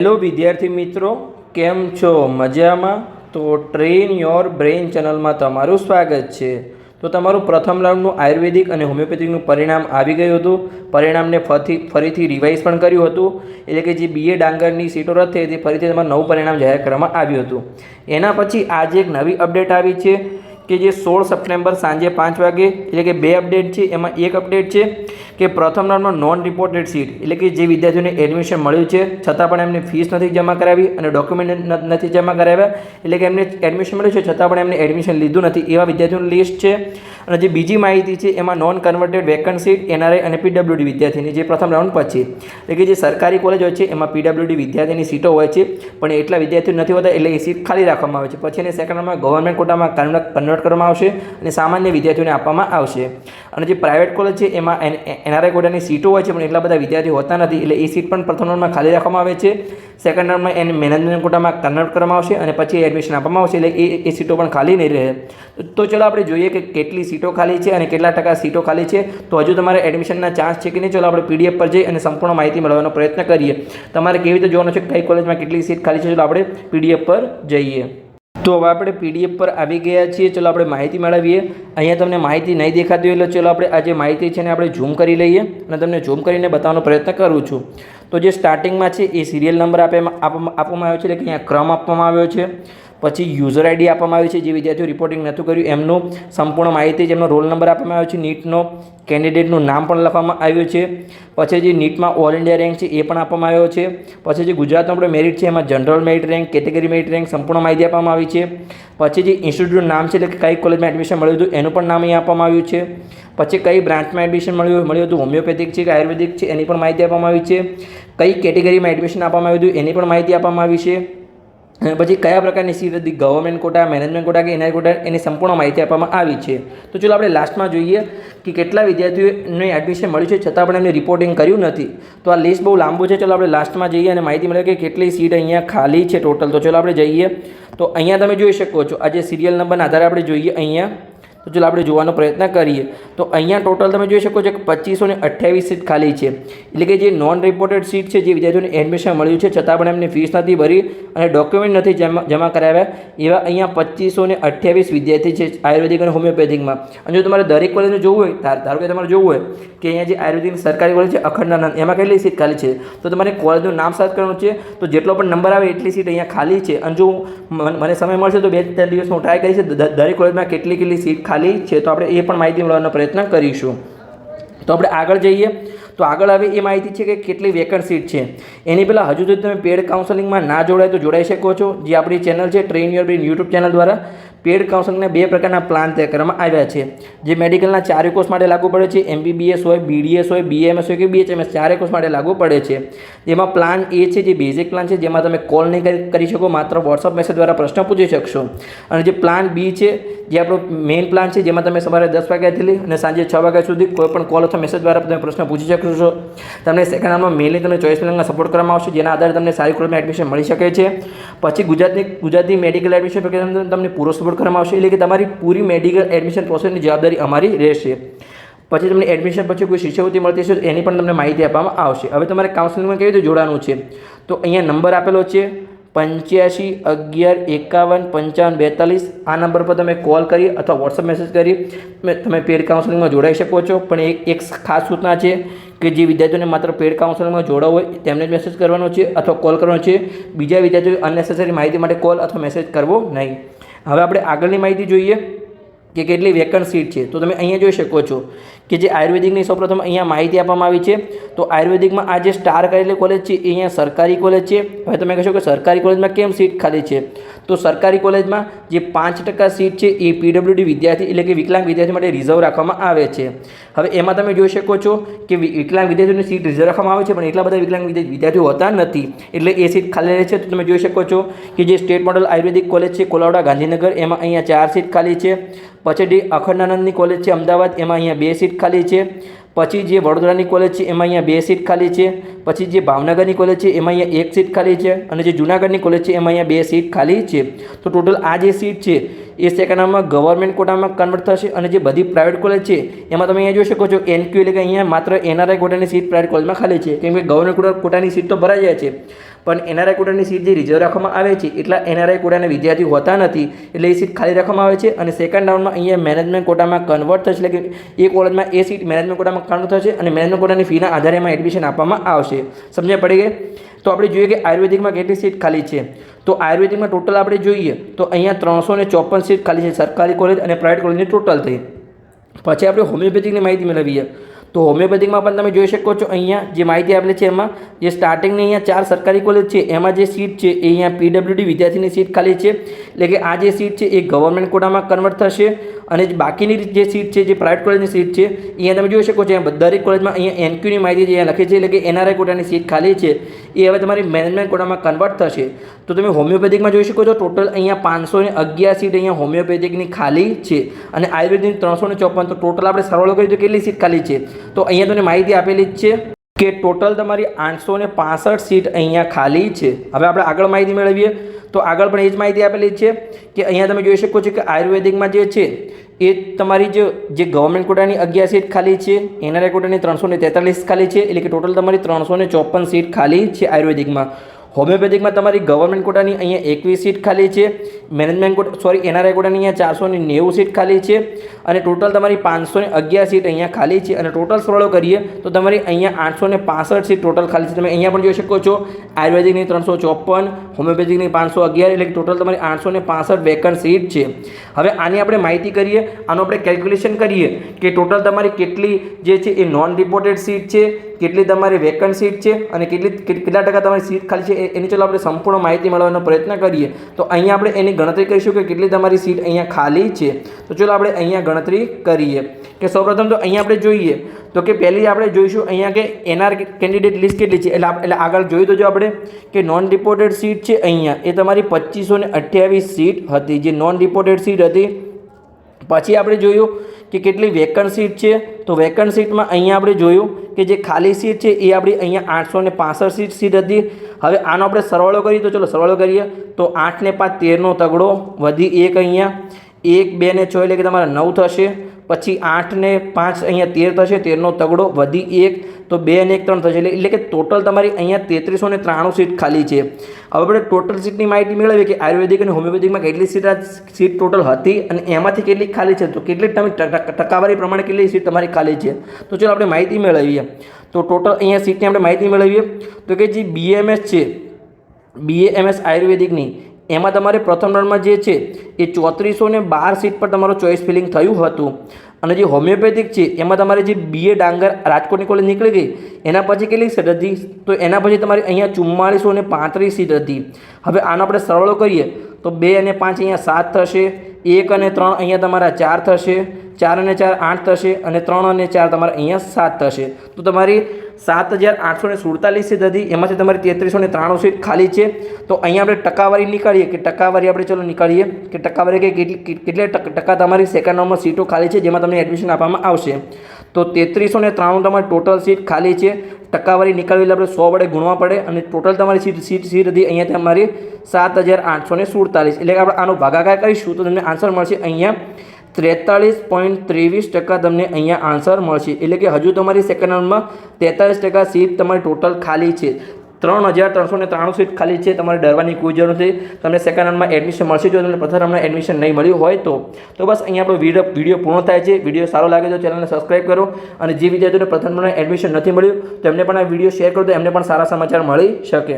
Hello વિદ્યાર્થી મિત્રો, કેમ છો? મજામાં? તો ટ્રેન યોર બ્રેઇન ચેનલમાં તમારું સ્વાગત છે. તો તમારું પ્રથમ રાઉન્ડનું આયુર્વેદિક અને હોમિયોપેથિકનું પરિણામ આવી ગયું હતું. પરિણામને ફરીથી રિવાઇઝ પણ કર્યું હતું. એટલે કે જે BA ડાંગરની સીટો રદ થઈ હતી, ફરીથી તમારું નવું પરિણામ જાહેર કરવામાં આવ્યું હતું. એના પછી આજે એક નવી અપડેટ આવી છે કે જે 16 સપ્ટેમ્બર સાંજે 5 વાગે, એટલે કે બે અપડેટ છે. એમાં એક અપડેટ છે કે પ્રથમ રાઉન્ડમાં નોન રિપોર્ટેડ સીટ, એટલે કે જે વિદ્યાર્થીઓને એડમિશન મળ્યું છે છતાં પણ એમને ફીસ નથી જમા કરાવી અને ડોક્યુમેન્ટ નથી જમા કરાવ્યા, એટલે કે એમને એડમિશન મળ્યું છે છતાં પણ એમને એડમિશન લીધું નથી, એવા વિદ્યાર્થીઓનું લિસ્ટ છે. અને જે બીજી માહિતી છે એમાં non converted vacant seat NRI અને PWD વિદ્યાર્થીની જે પ્રથમ રાઉન્ડ પછી, એટલે કે જે સરકારી કોલેજ હોય છે એમાં PWD વિદ્યાર્થીની સીટો હોય છે પણ એટલા વિદ્યાર્થીઓ નથી હોતા, એટલે એ સીટ ખાલી રાખવામાં આવે છે. પછી એને સેકન્ડ રાઉન્ડમાં ગવર્મેન્ટ કોટામાં કન્વર્ટ કરવામાં આવશે અને સામાન્ય વિદ્યાર્થીઓને આપવામાં આવશે. અને જે પ્રાઇવેટ કોલેજ છે એમાં NRI કોટાની સીટો હોય છે પણ એટલા બધા વિદ્યાર્થીઓ હોતા નથી, એટલે એ સીટ પણ પ્રથમ રાઉન્ડમાં ખાલી રાખવામાં આવે છે. સેકન્ડ રાઉન્ડમાં એને મેનેજમેન્ટ કોટામાં કન્વર્ટ કરવામાં આવશે અને પછી એડમિશન આપવામાં આવશે, એટલે એ સીટો પણ ખાલી નહીં રહે. તો ચલો આપણે જોઈએ કે કેટલી સીટો ખાલી છે અને કેટલા ટકા સીટો ખાલી છે. તો હજુ તમારે એડમિશનના ચાન્સ છે કે નહીં, ચલો આપણે PDF પર જઈ અને સંપૂર્ણ માહિતી મેળવવાનો પ્રયત્ન કરીએ. તમારે કેવી રીતે જોવાનું છે કઈ કોલેજમાં કેટલી સીટ ખાલી છે, ચલો આપણે PDF પર જઈએ. તો હવે આપણે PDF પર આવી ગયા છીએ. ચલો આપણે માહિતી મેળવીએ. અહીંયા તમને માહિતી નહીં દેખાતી હોય એટલે ચલો આપણે આ જે માહિતી છે ને આપણે ઝૂમ કરી લઈએ અને તમને ઝૂમ કરીને બતાવવાનો પ્રયત્ન કરું છું. તો જે સ્ટાર્ટિંગમાં છે એ સિરિયલ નંબર આપવામાં આવ્યો છે, એટલે કે અહીંયા ક્રમ આપવામાં આવ્યો છે. પછી યુઝર ID આપવામાં આવી છે, જે વિદ્યાર્થીઓ રિપોર્ટિંગ નહોતું કર્યું એમનું સંપૂર્ણ માહિતી, જેમનો રોલ નંબર આપવામાં આવ્યો છે, નીટનો કેન્ડિડેટનું નામ પણ લખવામાં આવ્યું છે. પછી જે નીટમાં ઓલ ઇન્ડિયા રેન્ક છે એ પણ આપવામાં આવ્યો છે. પછી જે ગુજરાતનો આપણે મેરિટ છે એમાં general merit rank, category merit rank સંપૂર્ણ માહિતી આપવામાં આવી છે. પછી જે ઇન્સ્ટિટ્યૂટનું નામ છે, એટલે કે કઈ કોલેજમાં એડમિશન મળ્યું હતું એનું પણ નામ અહીંયા આપવામાં આવ્યું છે. પછી કઈ બ્રાન્ચમાં એડમિશન મળ્યું હતું, હોમિયોપેથિક છે કે આયુર્વેદિક છે એની પણ માહિતી આપવામાં આવી છે. કઈ કેટેગરીમાં એડમિશન આપવામાં આવ્યું હતું એની પણ માહિતી આપવામાં આવી છે. અને પછી કયા પ્રકારની સીટ હતી, ગવર્મેન્ટ કોટા, મેનેજમેન્ટ કોટા કે NRI કોટા, એની સંપૂર્ણ માહિતી આપવામાં આવી છે. તો ચલો આપણે લાસ્ટમાં જોઈએ કે કેટલા વિદ્યાર્થીઓને એડમિશન મળ્યું છે છતાં પણ એમને રિપોર્ટિંગ કર્યું નથી. તો આ લિસ્ટ બહુ લાંબુ છે. ચલો આપણે લાસ્ટમાં જઈએ અને માહિતી મળે કે કેટલી સીટ અહીંયા ખાલી છે ટોટલ. તો ચલો આપણે જઈએ. તો અહીંયા તમે જોઈ શકો છો, આ જે સિરિયલ નંબરના આધારે આપણે જોઈએ અહીંયા. તો ચલો આપણે જોવાનો પ્રયત્ન કરીએ. તો અહીંયા ટોટલ તમે જોઈ શકો છો કે 2528 સીટ ખાલી છે, એટલે કે જે નોન રિપોર્ટેડ સીટ છે, જે વિદ્યાર્થીઓને એડમિશન મળ્યું છે છતાં પણ એમને ફીસ નથી ભરી અને ડોક્યુમેન્ટ નથી જમા કરાવ્યા, એવા અહીંયા 2528 વિદ્યાર્થી છે આયુર્વેદિક અને હોમિયોપેથિકમાં. અને જો તમારે દરેક કોલેજનું જોવું હોય, ધારો કે તમારે જોવું હોય કે અહીંયા જે આયુર્વેદિક સરકારી કોલેજ છે અખંડાનંદ, એમાં કેટલી સીટ ખાલી છે, તો તમારે કોલેજનું નામ સર્ચ કરવાનું છે. તો જેટલો પણ નંબર આવે એટલી સીટ અહીંયા ખાલી છે. અને જો મને સમય મળશે તો 2-3 દિવસમાં હું ટ્રાય કરીશ દરેક કોલેજમાં કેટલી સીટ ખાલી છે, તો આપણે એ પણ માહિતી મેળવવાનો પ્રયત્ન કરીશું. તો આપણે આગળ જઈએ. તો આગળ હવે એ માહિતી છે કે કેટલી વેકન્ટ સીટ છે. એની પહેલાં હજુ સુધી તમે પેડ કાઉન્સેલિંગમાં ના જોડાય તો જોડાઈ શકો છો. જે આપણી ચેનલ છે train your brain YouTube channel દ્વારા પેડ કાઉન્સેલિંગના 2 પ્રકારના પ્લાન તૈયાર કરવામાં આવ્યા છે. જે મેડિકલના 4 કોર્સ માટે લાગુ પડે છે, MBBS હોય, BDS હોય, BMS હોય કે BHMS, 4 કોર્સ માટે લાગુ પડે છે. જેમાં પ્લાન એ છે જે બેઝિક પ્લાન છે, જેમાં તમે કોલ નહીં કરી શકો, માત્ર WhatsApp મેસેજ દ્વારા પ્રશ્ન પૂછી શકશો. અને જે પ્લાન B છે, જે આપણો મેઇન પ્લાન છે, જેમાં તમે સવારે 10 વાગ્યાથી લઈ અને સાંજે 6 વાગ્યા સુધી કોઈ પણ કોલ અથવા મેસેજ દ્વારા તમે પ્રશ્ન પૂછી શકશો. તમને સેકન્ડ રાઉન્ડમાં મેઇનલી તમને ચોઇસ ફિલિંગમાં સપોર્ટ કરવામાં આવશે, જેના આધારે તમને સારી કોલેજમાં એડમિશન મળી શકે છે. પછી ગુજરાતી મેડિકલ એડમિશન પ્રક્રિયા તમને પૂરો સપોર્ટ કરવામાં આવશે, એટલે કે તમારી પૂરી મેડિકલ એડમિશન પ્રોસેસની જવાબદારી અમારી રહેશે. પછી તમને એડમિશન પછી કોઈ શિષ્યવૃત્તિ મળતી છે એની પણ તમને માહિતી આપવામાં આવશે. હવે તમારે કાઉન્સેલિંગમાં કેવી રીતે જોડાવાનું છે, તો અહીંયા નંબર આપેલો છે 85 11 51 55 42. આ નંબર પર તમે કોલ કરી અથવા WhatsApp મેસેજ કરી તમે પેડ કાઉન્સેલિંગમાં જોડાઈ શકો છો. પણ એક ખાસ સૂચના છે કે જે વિદ્યાર્થીઓને માત્ર પેડ કાઉન્સેલિંગમાં જોડાવું હોય તેમને જ મેસેજ કરવાનો છે અથવા કોલ કરવાનો છે. બીજા વિદ્યાર્થીઓ અનનેસેસરી માહિતી માટે કોલ અથવા મેસેજ કરવો નહીં. હવે આપણે આગળની માહિતી જોઈએ કે કેટલી વેકન્ટ સીટ છે. તો તમે અહીંયા જોઈ શકો છો કે જે આયુર્વેદિકની સૌપ્રથમ અહીંયા માહિતી આપવામાં આવી છે. તો આયુર્વેદિકમાં આ જે સ્ટાર કરેલી કોલેજ છે એ અહીંયા સરકારી કોલેજ છે. હવે તમે કહેશો કે સરકારી કોલેજમાં કેમ સીટ ખાલી છે, તો સરકારી કોલેજમાં જે 5% સીટ છે એ PWD વિદ્યાર્થી, એટલે કે વિકલાંગ વિદ્યાર્થી માટે રિઝર્વ રાખવામાં આવે છે. હવે એમાં તમે જોઈ શકો છો કે વિકલાંગ વિદ્યાર્થીઓની સીટ રિઝર્વ રાખવામાં આવે છે પણ એટલા બધા વિકલાંગ વિદ્યાર્થીઓ હોતા નથી, એટલે એ સીટ ખાલી રહે છે. તો તમે જોઈ શકો છો કે જે સ્ટેટ મોડલ આયુર્વેદિક કોલેજ છે કોલાવડા ગાંધીનગર, એમાં અહીંયા 4 સીટ ખાલી છે. પછી જે અખંડાનંદની કોલેજ છે અમદાવાદ, એમાં અહીંયા 2 સીટ ખાલી છે. પછી જે વડોદરાની કોલેજ છે એમાં અહીંયા 2 સીટ ખાલી છે. પછી જે ભાવનગરની કોલેજ છે એમાં અહીંયા 1 સીટ ખાલી છે. અને જે જૂનાગઢની કોલેજ છે એમાં અહીંયા 2 સીટ ખાલી છે. તો ટોટલ આ જે સીટ છે એ સેકન્ડ રાઉન્ડમાં ગવર્મેન્ટ કોટામાં કન્વર્ટ થશે અને જે બધી પ્રાઇવેટ કોલેજ છે એમાં તમે અહીંયા જોઈ શકો છો NQ એટલે કે અહીંયા માત્ર NRI કોટાની સીટ પ્રાઇવેટ કોલેજમાં ખાલી છે, કેમ કે ગવર્મેન્ટ કોટાની સીટ તો ભરાઈ જાય છે પણ NRI કોટાની સીટ જે રિઝર્વ રાખવામાં આવે છે એટલા NRI કોટાના વિદ્યાર્થીઓ હોતા નથી, એટલે એ સીટ ખાલી રાખવામાં આવે છે અને સેકન્ડ રાઉન્ડમાં અહીંયા મેનેજમેન્ટ કોટામાં કન્વર્ટ થશે, એટલે કે એ કોલેજમાં એ સીટ મેનેજમેન્ટ કોટામાં કન્વર્ટ થશે અને મેનેજમેન્ટ કોટાની ફીના આધારે એમાં એડમિશન આપવામાં આવશે. સમજ્યા પડી ગઈ? તો આપણે જોઈએ કે આયુર્વેદિકમાં કેટલી સીટ ખાલી છે. તો આયુર્વેદિકમાં ટોટલ આપણે જોઈએ તો અહીંયા 354 સીટ ખાલી છે સરકારી કોલેજ અને પ્રાઇવેટ કોલેજની ટોટલ થઈ. પછી આપણે હોમિયોપેથિકની માહિતી મેળવીએ તો હોમિયોપેથિકમાં પણ તમે જોઈ શકો છો અહીંયા જે માહિતી આપેલી છે એમાં જે સ્ટાર્ટિંગની અહીંયા 4 સરકારી કોલેજ છે એમાં જે સીટ છે એ અહીંયા PWD વિદ્યાર્થીની સીટ ખાલી છે, એટલે કે આ જે સીટ છે એ ગવર્મેન્ટ કોટામાં કન્વર્ટ થશે અને બાકીની જે સીટ છે જે પ્રાઇવેટ કોલેજની સીટ છે અહીંયા તમે જોઈ શકો છો દરેક કોલેજમાં અહીંયા NQની માહિતી જે લખી છે, એટલે કે NRI કોટાની સીટ ખાલી છે એ હવે તમારી મેનેજમેન્ટ કોટામાં કન્વર્ટ થશે. તો તમે હોમિયોપેથિકમાં જોઈ શકો છો ટોટલ અહીંયા 511 સીટ અહીંયા હોમિયોપેથિકની ખાલી છે અને આયુર્વેદિકની 354. તો ટોટલ આપણે સરવાળો કરીએ તો કેટલી સીટ ખાલી છે તો અહીંયા તમને માહિતી આપેલી જ છે કે ટોટલ તમારી 865 સીટ અહીંયા ખાલી છે. હવે આપણે આગળ માહિતી મેળવીએ તો આગળ પણ એ જ માહિતી આપેલી છે કે અહીંયા તમે જોઈ શકો છો કે આયુર્વેદિકમાં જે છે એ તમારી જે ગવર્મેન્ટ કોટાની 11 સીટ ખાલી છે, NRI કોટાની 343 ખાલી છે, એટલે કે ટોટલ તમારી 354 સીટ ખાલી છે આયુર્વેદિકમાં. હોમિયોપેથિકમાં તમારી ગવર્મેન્ટ કોટાની અહીંયા 21 સીટ ખાલી છે, મેનેજમેન્ટ NRI કોટાની અહીંયા 490 સીટ ખાલી છે અને ટોટલ તમારી 511 સીટ અહીંયા ખાલી છે અને ટોટલ સરવાળો કરીએ તો તમારી અહીંયા 865 સીટ ટોટલ ખાલી છે. તમે અહીંયા પણ જોઈ શકો છો આયુર્વેદિકની 354, હોમિયોપેથિકની 511, એટલે કે ટોટલ તમારી 865 વેકન્ટ સીટ છે. હવે આની આપણે માહિતી કરીએ, આનું આપણે કેલ્ક્યુલેશન કરીએ કે ટોટલ તમારી કેટલી જે છે એ નોન રિપોર્ટેડ સીટ છે, કેટલી તમારી વેકન્ટ સીટ છે અને કેટલા ટકા તમારી સીટ ખાલી છે એની ચાલો આપણે સંપૂર્ણ માહિતી મેળવવાનો પ્રયત્ન કરીએ. તો અહીંયા આપણે એની ગણતરી કરીશું કે કેટલી તમારી સીટ અહીંયા ખાલી છે. તો ચાલો આપણે અહીંયા ગણતરી કરીએ કે સૌપ્રથમ તો અહીંયા આપણે જોઈએ તો કે પહેલી આપણે જોઈશું અહીંયા કે NR કેન્ડિડેટ લિસ્ટ કેટલી છે, એટલે આગળ જોઈ તો જો આપણે કે નોન રિપોર્ટેડ સીટ છે અહીંયા એ તમારી 2528 સીટ હતી જે નોન રિપોર્ટેડ સીટ હતી. પછી આપણે જોયું કે કેટલી વેકન્ટ સીટ છે, તો વેકન્ટ સીટમાં અહીંયા આપણે જોયું કે જે ખાલી સીટ છે એ આપણી અહીંયા 865 સીટ હતી. હવે આનો આપણે સરવાળો કરીએ તો ચલો સરવાળો કરીએ તો 8 ને 5 13નો તગડો વધી 1 અહીંયા 1 2 ને 6 એટલે કે તમારા 9 થશે. પછી 8 ને 5 અહીંયા 13 થશે, 13નો તગડો વધી 1 તો 2 અને 1 3 થશે, એટલે કે ટોટલ તમારી અહીંયા 3393 સીટ ખાલી છે. હવે આપણે ટોટલ સીટની માહિતી મેળવીએ કે આયુર્વેદિક અને હોમિયોપેથિકમાં કેટલી સીટ ટોટલ હતી અને એમાંથી કેટલી ખાલી છે, તો કેટલી તમે ટકાવારી પ્રમાણે કેટલી સીટ તમારી ખાલી છે. તો ચાલો આપણે માહિતી મેળવીએ. તો ટોટલ અહીંયા સીટની આપણે માહિતી મેળવીએ તો કે જે BAMS છે, BAMS આયુર્વેદિકની એમાં તમારે પ્રથમ રાઉન્ડમાં જે છે એ 3412 સીટ પર તમારું ચોઇસ ફિલિંગ થયું હતું અને જે હોમિયોપેથિક છે એમાં તમારે જે BA ડાંગર રાજકોટની કોલેજ નીકળી ગઈ એના પછી કેટલી સીટ હતી, તો એના પછી તમારી અહીંયા 4435 સીટ હતી. હવે આનો આપણે સરવાળો કરીએ તો 2 અને 5 અહીંયા 7 થશે, 1 અને 3 અહીંયા તમારા 4 થશે, 4 અને 4 8 થશે અને 3 અને 4 તમારે અહીંયા 7 થશે. તો તમારી 7847 સીટ હતી એમાંથી તમારી 3393 સીટ ખાલી છે. તો અહીંયા આપણે ટકાવારી નીકાળીએ કે ટકાવારી આપણે ચલો નીકાળીએ કે ટકાવારી કે કેટલા ટકા તમારી સેકન્ડ રાઉન્ડમાં સીટો ખાલી છે જેમાં તમને એડમિશન આપવામાં આવશે. તો 3393 તમારી ટોટલ સીટ ખાલી છે. ટકાવારી નીકાળવી એટલે આપણે 100 વડે ગુણવા પડે અને ટોટલ તમારી સીટ હતી અહીંયા તમારી 7847, એટલે કે આપણે આનો ભાગાકાર કરીશું તો તમને આન્સર મળશે અહીંયા 43.23% તમને અહીંયા આન્સર મળશે. એટલે કે હજુ તમારી સેકન્ડ રાઉન્ડમાં 43% સીટ તમારી ટોટલ ખાલી છે. 3393 સીટ ખાલી છે, તમારે ડરવાની કોઈ જરૂર નથી. તમને સેકન્ડ રાઉન્ડમાં એડમિશન મળશે. જો તમને પ્રથમ રાઉન્ડમાં એડમિશન નહીં મળ્યું હોય તો બસ અહીંયા આપણો વિડીયો પૂર્ણ થાય છે. વિડીયો સારો લાગે તો ચેનલને સબસ્ક્રાઈબ કરો અને જે વિદ્યાર્થીઓને પ્રથમ રાઉન્ડમાં એડમિશન નથી મળ્યું તો એમને પણ આ વિડીયો શેર કરો તો એમને પણ સારા સમાચાર મળી શકે.